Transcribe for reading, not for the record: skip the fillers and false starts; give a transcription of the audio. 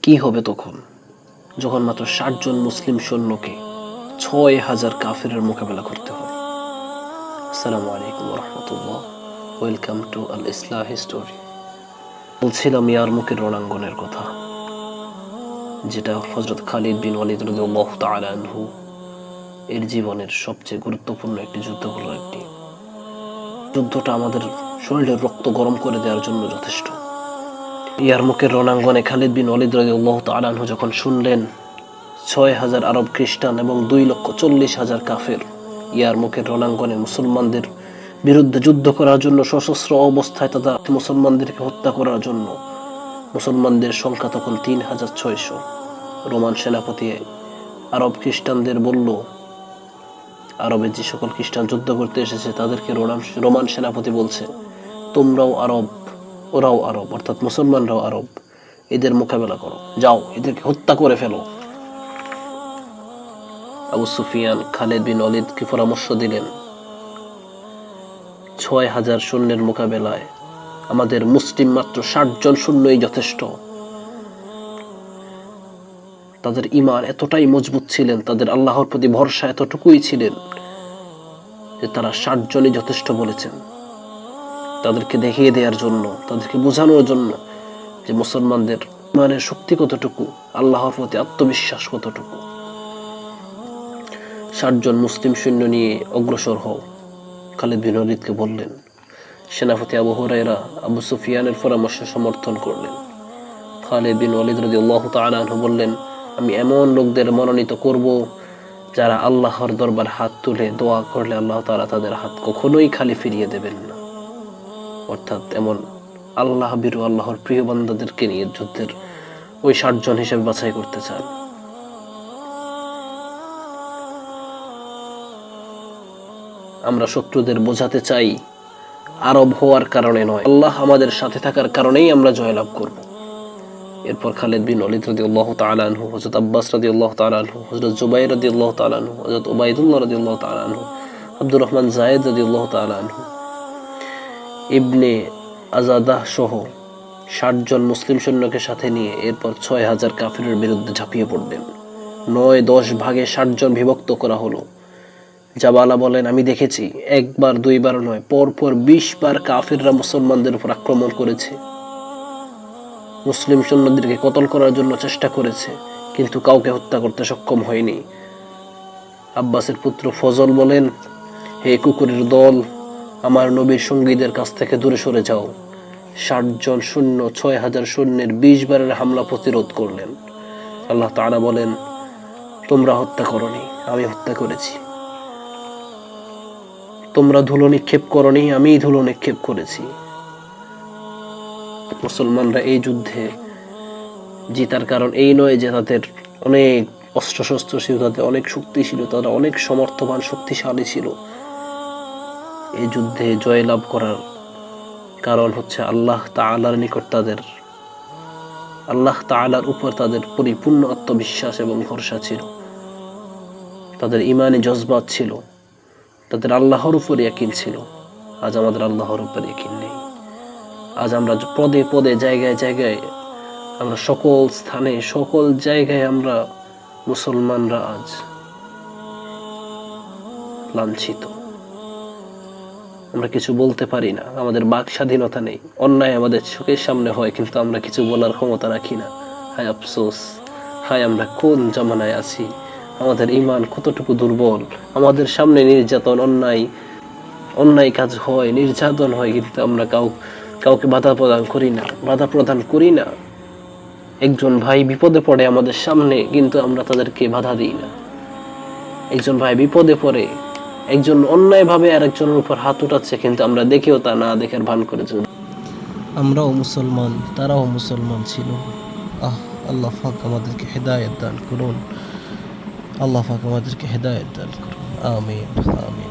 কি হবে তখন, যখন মাত্র ৬০ জন মুসলিম সৈন্যকে ৬,০০০ কাফিরের মোকাবেলা করতে হয়। আসসালামু আলাইকুম রহমতুল্লাহ, ওয়েলকাম টু আল ইসলাহ স্টোরি। বলছিলাম ইয়ারমুকের রণাঙ্গনের কথা, যেটা হযরত খালিদ বিন ওয়ালিদ রাদিয়াল্লাহু তাআলা আনহু এর জীবনের সবচেয়ে গুরুত্বপূর্ণ একটি যুদ্ধ হলো। একটি যুদ্ধটা আমাদের শরীরের রক্ত গরম করে দেওয়ার জন্য যথেষ্ট। ইয়ারমুকের রণাঙ্গনে খালিদ বিন ওয়ালিদ রাদিয়াল্লাহু তাআলা আনহু যখন শুনলেন ৬,০০০ আরব খ্রিস্টান এবং ২,৪০,০০০ কাফের ইয়ারমুকের রণাঙ্গনে মুসলমানদের বিরুদ্ধে যুদ্ধ করার জন্য সশস্ত্র অবস্থায় তথা মুসলমানদেরকে হত্যা করার জন্য, মুসলমানদের সংখ্যা তখন ৩,৬০০। রোমান সেনাপতি আরব খ্রিস্টানদের বলল, আরবে যে সকল খ্রিস্টান যুদ্ধ করতে এসেছে তাদেরকে রোমান সেনাপতি বলছে, তোমরাও আরব, ওরাও আরব, অর্থাৎ মুসলমানরাও আরব, এদের মোকাবেলা করো, যাও এদেরকে হত্যা করে ফেলো। আবু সুফিয়ান খালিদ বিন ওয়ালিদকে পরামর্শ দিলেন, ৬,০০০ সৈন্যের মোকাবেলায় আমাদের মুসলিম মাত্র ৬০ জন সৈন্যই যথেষ্ট। তাদের ঈমান এতটাই মজবুত ছিলেন, তাদের আল্লাহর প্রতি ভরসা এতটুকুই ছিলেন যে তারা ৬০ জনই যথেষ্ট বলেছেন, তাদেরকে দেখিয়ে দেওয়ার জন্য, তাদেরকে বোঝানোর জন্য যে মুসলমানদের ঈমানের শক্তি কতটুকু, আল্লাহর প্রতি আত্মবিশ্বাস কতটুকু। ৬০ জন মুসলিম সৈন্য নিয়ে অগ্রসর হও, খালিদ বিন ওয়ালিদকে বললেন। সেনাপতি আবু হুরায়রা আবু সুফিয়ানের পরামর্শ সমর্থন করলেন। খালিদ বিন ওয়ালিদ রাদিয়াল্লাহু তাআলা আনহু বললেন, আমি এমন লোকদের মনোনীত করব যারা আল্লাহর দরবার হাত তুলে দোয়া করলে আল্লাহ তাআলা তাদের হাত কখনোই খালি ফিরিয়ে দেবেন না। অর্থাৎ এমন আল্লাহ ভীরু, আল্লাহর প্রিয় বান্দাদেরকে নিয়ে যুদ্ধের ওই ৬০ জন হিসেবে বাছাই করতে চান। আমরা শত্রুদের বোঝাতে চাই আরব হওয়ার কারণে নয়, আল্লাহ আমাদের সাথে থাকার কারণেই আমরা জয়লাভ করব। এরপর খালিদ বিন ওয়ালিদ রাদিয়াল্লাহু তাআলা আনহু, হযরত আব্বাস রাদিয়াল্লাহু তাআলা আনহু, হযরত জুবাইর রাদিয়াল্লাহু তাআলা আনহু, হযরত উবাইদুল্লাহ রাদিয়াল্লাহু তাআলা আনহু, আব্দুর রহমান যায়েদ রাদিয়াল্লাহু তাআলা আনহু, ইবনে আজাদাহ সহ ৬০ জন মুসলিম সৈন্যকে সাথে নিয়ে এরপর ৬,০০০ কাফিরের বিরুদ্ধে ঝাঁপিয়ে পড়লেন। ৯-১০ ভাগে ৬০ জন বিভক্ত করা হলো। জাবালা বলেন, আমি দেখেছি একবার দুইবার নয়, পরপর ২০ বার কাফিররা মুসলমানদের উপর আক্রমণ করেছে, মুসলিম সৈন্যদেরকে কতল করার জন্য চেষ্টা করেছে, কিন্তু কাউকে হত্যা করতে সক্ষম হয়নি। আব্বাসের পুত্র ফজল বলেন, হে কুকুরের দল, আমার নবীর সঙ্গীদের কাছ থেকে দূরে সরে যাও। ৬০ জন সৈন্য ৬,০০০ সৈন্যের ২০ বারের হামলা প্রতিরোধ করলেন। আল্লাহ তাআলা বলেন, তোমরা হত্যা করনি, আমি হত্যা করেছি। তোমরা ধুলো নিক্ষেপ করনি, আমি ধুলো নিক্ষেপ করেছি। মুসলমানরা এই যুদ্ধে জিতার কারণ এই নয় যে তাদের অনেক অস্ত্রশস্ত্র ছিল, তাদের অনেক শক্তি ছিল, তারা অনেক সমর্থবান শক্তিশালী ছিল। এই যুদ্ধে জয়লাভ করার কারণ হচ্ছে আল্লাহ তাআলার নিকট তাদের, আল্লাহ তাআলার উপর তাদের পরিপূর্ণ আত্মবিশ্বাস এবং ভরসা ছিল, তাদের ঈমানি জজবাত ছিল, তাদের আল্লাহর উপর ইয়াকিন ছিল। আজ আমাদের আল্লাহর উপর ইয়াকিন নেই। আজ আমরা পদে পদে, জায়গায় জায়গায়, আমরা সকল স্থানে, সকল জায়গায় আমরা মুসলমানরা আজ লাঞ্ছিত। আমরা কিছু বলতে পারি না, আমাদের বাক স্বাধীনতা নেই, অন্যায় আমাদের চোখের সামনে হয় কিন্তু আমরা কিছু বলার ক্ষমতা রাখি না। হায় আফসোস, হায় আমরা কোন জামানায় আছি, আমাদের ঈমান কতটুকু দুর্বল। আমাদের সামনে নির্যাতন, অন্যায় কাজ হয়, নির্যাতন হয়, কিন্তু আমরা কাউকে বাধা প্রদান করি না। একজন ভাই বিপদে পড়ে আমাদের সামনে, কিন্তু আমরা তাদেরকে বাধা দিই না। একজন ভাই বিপদে পড়ে, একজন অন্যায়ভাবে আরেকজনের উপর হাত উঠাচ্ছে, কিন্তু আমরা দেখেও তা না দেখার ভান করে চলি। আমরাও মুসলমান, তারাও মুসলমান ছিল। আল্লাহ পাক আমাদেরকে হেদায়েত দান করুন, আল্লাহ পাক আমাদেরকে হেদায়েত দান করুন। আমিন, আমিন।